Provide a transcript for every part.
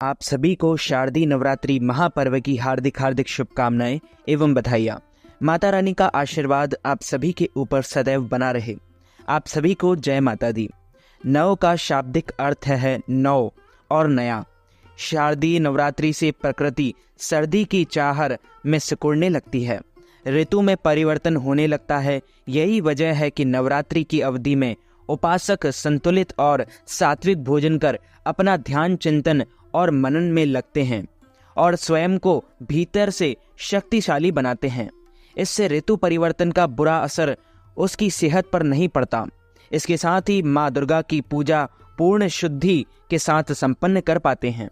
आप सभी को शारदीय नवरात्रि महापर्व की हार्दिक हार्दिक शुभकामनाएं एवं बधाइयाँ। माता रानी का आशीर्वाद आप सभी के ऊपर सदैव बना रहे। आप सभी को जय माता दी। नव का शाब्दिक अर्थ है नव और नया। शारदीय नवरात्रि से प्रकृति सर्दी की चाहर में सिकुड़ने लगती है, ऋतु में परिवर्तन होने लगता है। यही वजह है कि नवरात्रि की अवधि में उपासक संतुलित और सात्विक भोजन कर अपना ध्यान चिंतन और मनन में लगते हैं और स्वयं को भीतर से शक्तिशाली बनाते हैं। इससे ऋतु परिवर्तन का बुरा असर उसकी सेहत पर नहीं पड़ता। इसके साथ ही माँ दुर्गा की पूजा पूर्ण शुद्धि के साथ संपन्न कर पाते हैं।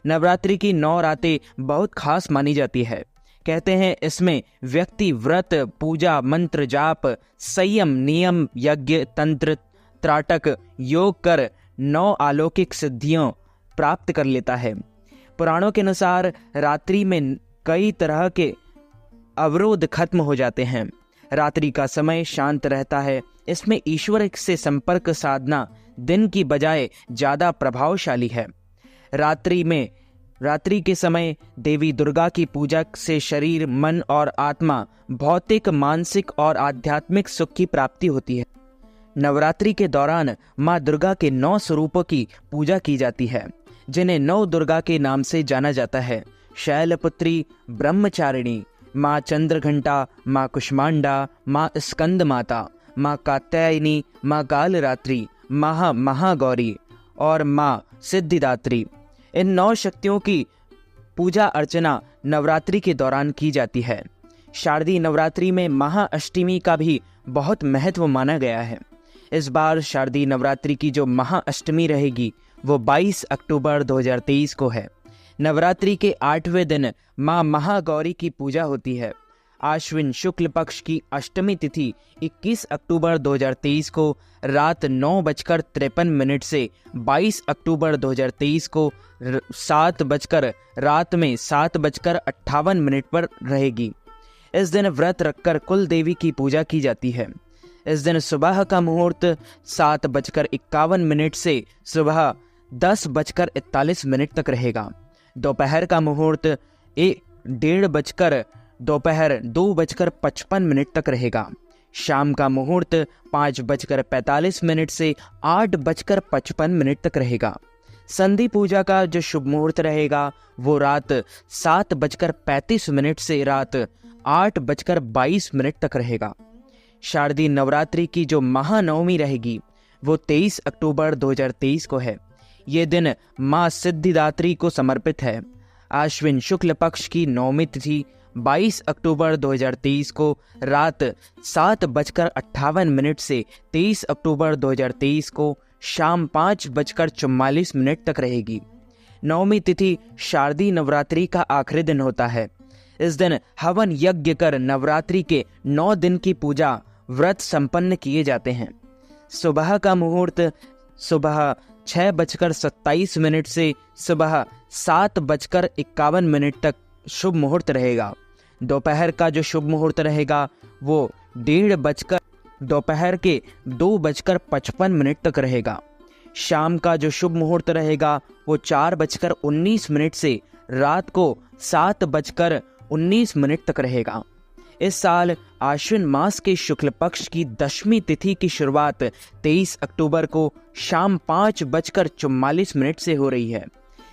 नवरात्रि की 9 रातें बहुत खास मानी जाती है। कहते हैं इसमें व्यक्ति व्रत, पूजा, मंत्र जाप, संयम, नियम, यज्ञ, तंत्र, त्राटक, योग कर 9 अलौकिक सिद्धियों प्राप्त कर लेता है। पुराणों के अनुसार रात्रि में कई तरह के अवरोध खत्म हो जाते हैं। रात्रि का समय शांत रहता है। इसमें ईश्वर से संपर्क साधना दिन की बजाय ज्यादा प्रभावशाली है। रात्रि के समय देवी दुर्गा की पूजा से शरीर, मन और आत्मा भौतिक, मानसिक और आध्यात्मिक सुख की प्राप्ति होती है। नवरात्रि के दौरान माँ दुर्गा के 9 स्वरूपों की पूजा की जाती है, जिन्हें 9 दुर्गा के नाम से जाना जाता है। शैलपुत्री, ब्रह्मचारिणी, माँ चंद्रघंटा, माँ कुष्मांडा, माँ स्कंद माता, माँ कात्यायनी, माँ कालरात्रि, माँ महागौरी और माँ सिद्धिदात्री। इन 9 शक्तियों की पूजा अर्चना नवरात्रि के दौरान की जाती है। शारदीय नवरात्रि में महाअष्टमी का भी बहुत महत्व माना गया है। इस बार शारदीय नवरात्रि की जो महाअष्टमी रहेगी वो 22 अक्टूबर 2023 को है। नवरात्रि के 8वें दिन माँ महागौरी की पूजा होती है। आश्विन शुक्ल पक्ष की अष्टमी तिथि 21 अक्टूबर 2023 को रात 9:53 से 22 अक्टूबर 2023 को रात में 7:58 पर रहेगी। इस दिन व्रत रखकर कुल देवी की पूजा की जाती है। इस दिन सुबह का मुहूर्त 7:51 से सुबह 10:41 तक रहेगा। दोपहर का मुहूर्त 1:30 बजकर दोपहर 2:55 तक रहेगा। शाम का मुहूर्त 5:45 से 8:55 तक रहेगा। संधि पूजा का जो शुभ मुहूर्त रहेगा वो रात 7:35 से रात 8:22 तक रहेगा। शारदीय नवरात्रि की जो महानवमी रहेगी वो 23 अक्टूबर 2023 को है। ये दिन माँ सिद्धिदात्री को समर्पित है। आश्विन शुक्ल पक्ष की नवमी तिथि 22 अक्टूबर 2023 को रात 7:58 से 23 अक्टूबर 2023 को शाम 5:44 तक रहेगी। नवमी तिथि शारदीय नवरात्रि का आखिरी दिन होता है। इस दिन हवन यज्ञ कर नवरात्रि के 9 दिन की पूजा व्रत संपन्न किए जाते हैं। सुबह का मुहूर्त सुबह 6:27 से सुबह 7:51 तक शुभ मुहूर्त रहेगा। दोपहर का जो शुभ मुहूर्त रहेगा वो दोपहर के 2:55 तक रहेगा। शाम का जो शुभ मुहूर्त रहेगा वो 4:19 से रात को 7:19 तक रहेगा। इस साल आश्विन मास के शुक्ल पक्ष की 10वीं तिथि की शुरुआत 23 अक्टूबर को शाम 5:44 से हो रही है।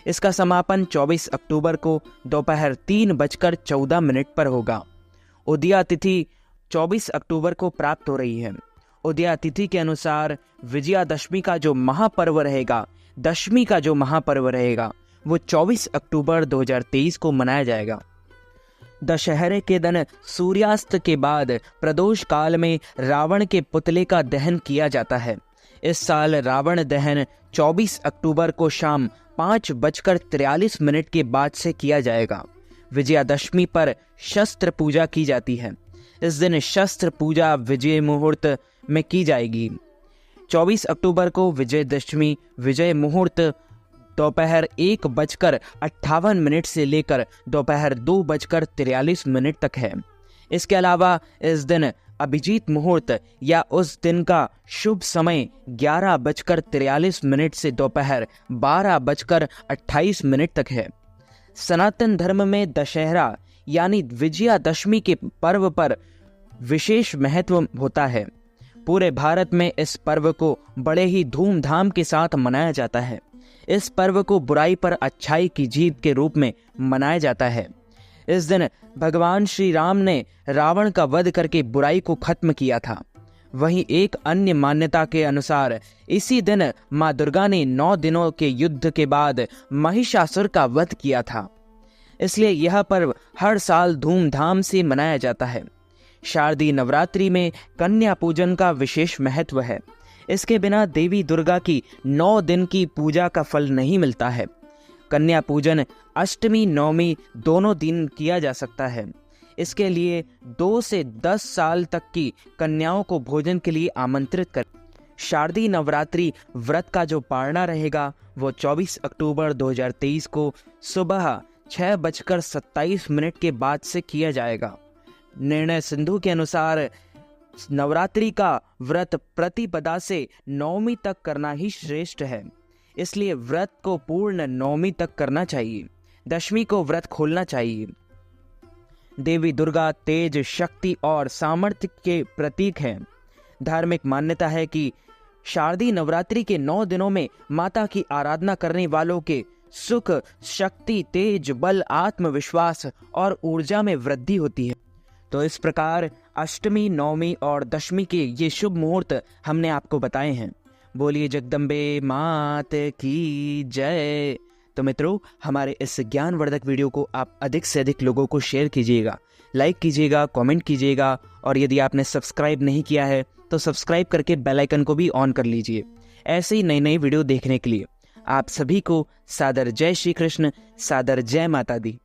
इसका समापन 24 अक्टूबर को दोपहर 3:14 पर होगा। उदया तिथि 24 अक्टूबर को प्राप्त हो रही है। उदया तिथि के अनुसार विजयादशमी का जो महापर्व रहेगा, दशमी का जो महापर्व रहेगा वो 24 अक्टूबर 2023 को मनाया जाएगा। दशहरे के दिन सूर्यास्त के बाद प्रदोष काल में रावण के पुतले का दहन किया जाता है। इस साल रावण दहन 24 अक्टूबर को शाम 5:43 के बाद से किया जाएगा। विजयादशमी पर शस्त्र पूजा की जाती है। इस दिन शस्त्र पूजा विजय मुहूर्त में की जाएगी। 24 अक्टूबर को विजयदशमी विजय मुहूर्त दोपहर 1:58 से लेकर दोपहर 2:43 तक है। इसके अलावा इस दिन अभिजीत मुहूर्त या उस दिन का शुभ समय 11:43 से दोपहर 12:28 तक है। सनातन धर्म में दशहरा यानी विजयादशमी के पर्व पर विशेष महत्व होता है। पूरे भारत में इस पर्व को बड़े ही धूमधाम के साथ मनाया जाता है। इस पर्व को बुराई पर अच्छाई की जीत के रूप में मनाया जाता है। इस दिन भगवान श्री राम ने रावण का वध करके बुराई को खत्म किया था। वहीं एक अन्य मान्यता के अनुसार इसी दिन मां दुर्गा ने 9 दिनों के युद्ध के बाद महिषासुर का वध किया था। इसलिए यह पर्व हर साल धूमधाम से मनाया जाता है। शारदीय नवरात्रि में कन्या पूजन का विशेष महत्व है। इसके बिना देवी दुर्गा की 9 दिन की पूजा का फल नहीं मिलता है। कन्या पूजन अष्टमी नवमी दोनों दिन किया जा सकता है। इसके लिए 2 से 10 साल तक की कन्याओं को भोजन के लिए आमंत्रित कर। शारदीय नवरात्रि व्रत का जो पारणा रहेगा वो 24 अक्टूबर 2023 को सुबह 6:27 के बाद से किया जाएगा। निर्णय सिंधु के अनुसार नवरात्रि का व्रत प्रतिपदा से नवमी तक करना ही श्रेष्ठ है। इसलिए व्रत को पूर्ण नवमी तक करना चाहिए। दशमी को व्रत खोलना चाहिए। देवी दुर्गा तेज, शक्ति और सामर्थ्य के प्रतीक हैं। धार्मिक मान्यता है कि शारदीय नवरात्रि के 9 दिनों में माता की आराधना करने वालों के सुख, शक्ति, तेज, बल, आत्मविश्वास और ऊर्जा में वृद्धि होती है। तो इस प्रकार अष्टमी, नवमी और दशमी के ये शुभ मुहूर्त हमने आपको बताए हैं। बोलिए जगदम्बे मात की जय। तो मित्रों, हमारे इस ज्ञानवर्धक वीडियो को आप अधिक से अधिक लोगों को शेयर कीजिएगा, लाइक कीजिएगा, कमेंट कीजिएगा और यदि आपने सब्सक्राइब नहीं किया है तो सब्सक्राइब करके बेल आइकन को भी ऑन कर लीजिए। ऐसे ही नई नई वीडियो देखने के लिए आप सभी को सादर जय श्री कृष्ण, सादर जय माता दी।